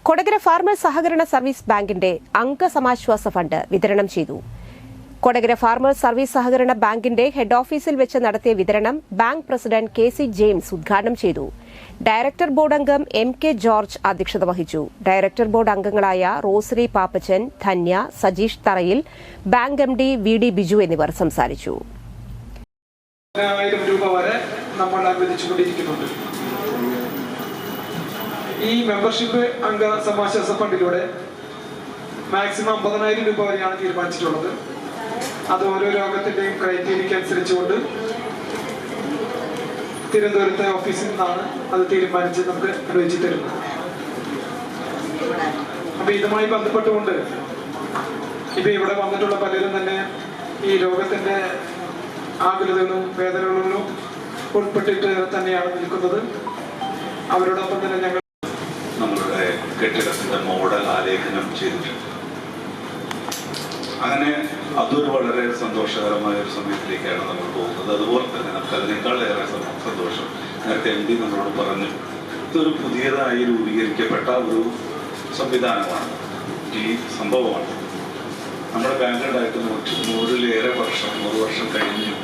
Kodakara farmers സഹകരണ service ബാങ്കിന്റെ അംഗസമാശ്വാസ fund വിതരണം ചെയ്തു. കൊടകര ഫാർമേഴ്സ് സർവീസ് സഹകരണ ബാങ്കിന്റെ ഹെഡ് ഓഫീസിൽ വെച്ച് നടത്തിയ വിതരണം ബാങ്ക് പ്രസിഡന്റ് കെ.സി. ജെയിംസ് ഉദ്ഘാടനം ചെയ്തു. ഡയറക്ടർ ബോർഡ് അംഗം എം.കെ. ജോർജ് അധ്യക്ഷത വഹിച്ചു. ഡയറക്ടർ ബോർഡ് അംഗങ്ങളായ റോസറി പാപ്പച്ചൻ, ധന്യ, സജീഷ് തറയിൽ, ബാങ്ക് എം.ഡി. വി.ഡി. ബിജു എന്നിവർ സംസാരിച്ചു. രൂപ വരെ നമ്മൾ അനുവദിച്ചുകൊണ്ടിരിക്കുന്നുണ്ട്. ഈ മെമ്പർഷിപ്പ് അംഗ സമാശ്വാസ ഫണ്ടിലൂടെ മാക്സിമം 50,000 രൂപ വരെയാണ് തീരുമാനിച്ചിട്ടുള്ളത്. അത് ഓരോ രോഗത്തിന്റെയും ക്രൈറ്റീരിയക്ക് അനുസരിച്ചുകൊണ്ട് തിരുവനന്തപുരത്തെ ഓഫീസിൽ നിന്നാണ് അത് തീരുമാനിച്ച് നമുക്ക് അനുവദിച്ചു തരുന്നത്. അപ്പൊ ഇതുമായി ബന്ധപ്പെട്ടുകൊണ്ട് ഇപ്പൊ ഇവിടെ വന്നിട്ടുള്ള പലരും തന്നെ ഈ രോഗത്തിന്റെ ആകുലതകളും വേദനകളിലും ഉൾപ്പെട്ടിട്ട് തന്നെയാണ് നിൽക്കുന്നത്. അവരോടൊപ്പം തന്നെ ഞങ്ങൾ നമ്മളുടെ കെട്ടിടത്തിന്റെ മോഡൽ ആലേഖനം ചെയ്തിട്ടുണ്ട്. അങ്ങനെ അതൊരു വളരെ സന്തോഷകരമായ ഒരു സമയത്തിലേക്കാണ് നമ്മൾ പോകുന്നത്. അതുപോലെ തന്നെ നമുക്ക് അതിനേക്കാളേറെ സന്തോഷം, നേരത്തെ എം.ഡി. നമ്മളോട് പറഞ്ഞു, ഇതൊരു പുതിയതായി രൂപീകരിക്കപ്പെട്ട ഒരു സംവിധാനമാണ്, ഈ സംഭവമാണ്. നമ്മുടെ ബാങ്കുകളായിട്ട് 100 വർഷം കഴിഞ്ഞു